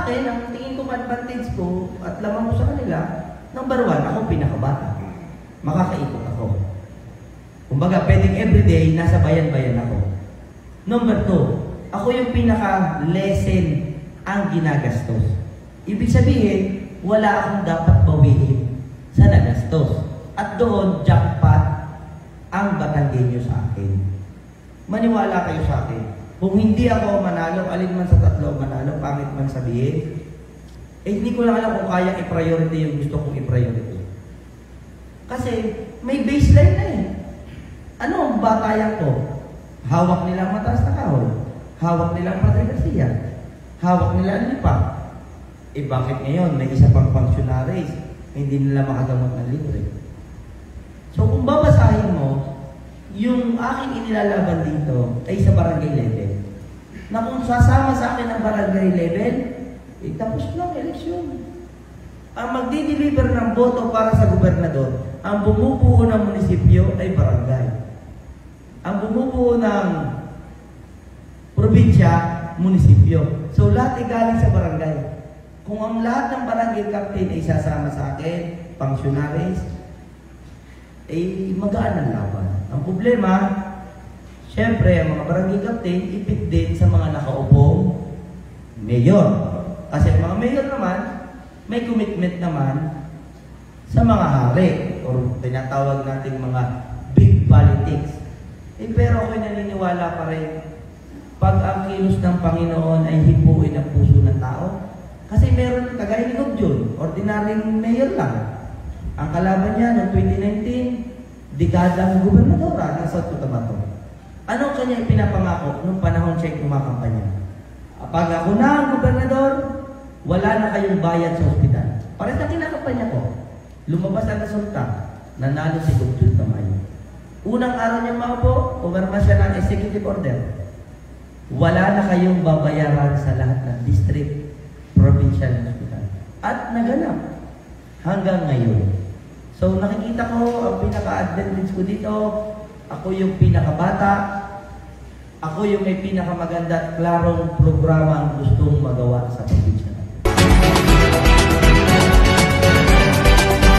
akin, ang tingin kong advantage ko at lamang ko sa kanila, number 1, ako pinakabata. Makakaikot ako. Kumbaga, pwedeng everyday, nasa bayan-bayan ako. Number 2, ako yung pinaka-lesson ang ginagastos. Ibig sabihin, wala akong dapat bawiin sa nagastos. At doon, jackpot ang Batanggenyo sa akin. Maniwala kayo sa akin. Kung hindi ako manalo, alin man sa tatlo manalo, pangit man sabihin, hindi ko lang alam kung kaya i-priority yung gusto kong i-priority. Kasi may baseline na eh. Ano ang batayan ko? Hawak nilang mataas na kahon. Hawak nilang Padre Garcia. Hawak nila ang lipa. Bakit ngayon may isa pang functionaries, hindi nila makagamot ng libre? So kung babasahin mo, yung aking inilalaban dito ay sa barangay level. Na kung sasama sa akin ang barangay level, tapos lang eleksyon. Ang magdi-deliver ng boto para sa gobernador, ang bumubuo ng munisipyo ay barangay. Ang bumubuo ng probinsya, munisipyo. So lahat ay galing sa barangay. Kung ang lahat ng barangay captain ay sasama sa akin, functionaries, ay magaan ang laban. Ang problema, syempre, ang mga barangay captain, ipit din sa mga nakaupong mayor. Kasi ang mga mayor naman, may commitment naman sa mga hari, o tinatawag natin mga big politics. Pero ako'y naniniwala pa rin, pag ang kilos ng Panginoon ay hipuin ang puso ng tao, kasi meron kagaya ni Gob Jun, ordinaryong mayor lang. Ang kalaban niya noong 2019, dekadang gobernadora ng South Cotabato. Ano kanya ipinapangako nung panahon siya kumakampanya? Pag ako na ang gobernador, wala na kayong bayad sa ospital. Para sa kinakampanya ko, lumabas ang resulta, nanalo si Gob Jun Tamayo. Unang araw niya maupo, pumirma siya ng executive order. Wala na kayong babayaran sa lahat ng district, provincial hospital. At naganap hanggang ngayon. So nakikita ko, ang pinaka-advantage ko dito, ako yung pinakabata, ako yung may pinakamaganda at klarong programa ang gustong magawa sa probinsya.